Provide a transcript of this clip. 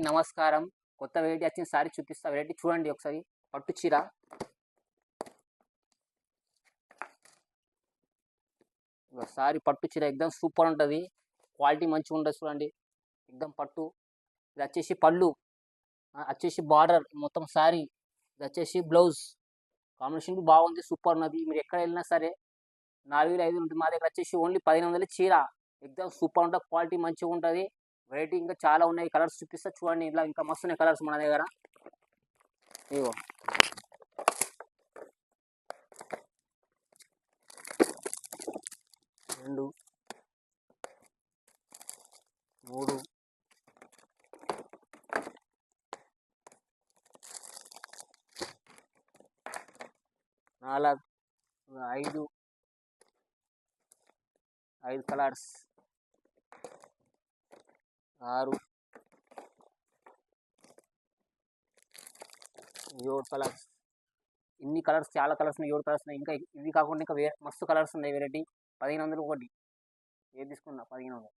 నమస్కారం. కొత్త వెరైటీ వచ్చిన సారీ చూపిస్తా. వెరైటీ చూడండి ఒకసారి. పట్టు చీర. సారీ పట్టు చీర ఎక్దమ్ సూపర్ ఉంటుంది. క్వాలిటీ మంచిగా ఉంటుంది చూడండి. ఎక్దమ్ పట్టు. ఇది వచ్చేసి పళ్ళు, వచ్చేసి బార్డర్ మొత్తం సారీ. ఇది వచ్చేసి బ్లౌజ్. కాంబినేషన్ బాగుంది, సూపర్ ఉన్నది. మీరు ఎక్కడ వెళ్ళినా సరే 4500 ఉంటుంది. మా దగ్గర వచ్చేసి ఓన్లీ 1500 చీర. ఎక్దమ్ సూపర్ ఉంటుంది, క్వాలిటీ మంచిగా ఉంటుంది. వెరైటీ ఇంకా చాలా ఉన్నాయి. కలర్స్ చూపిస్తా చూడండి. ఇలా ఇంకా మస్తు ఉన్నాయి కలర్స్ మన దగ్గర. ఇగో 2 3 4 5 కలర్స్, 6 7 కలర్స్. ఇన్ని కలర్స్, చాలా కలర్స్ ఉన్నాయి. 7 కలర్స్ ఉన్నాయి. ఇంకా ఇవి కాకుండా ఇంకా మస్తు కలర్స్ ఉన్నాయి. వెరైటీ 1500 ఒకటి. ఏది తీసుకున్నా 1500.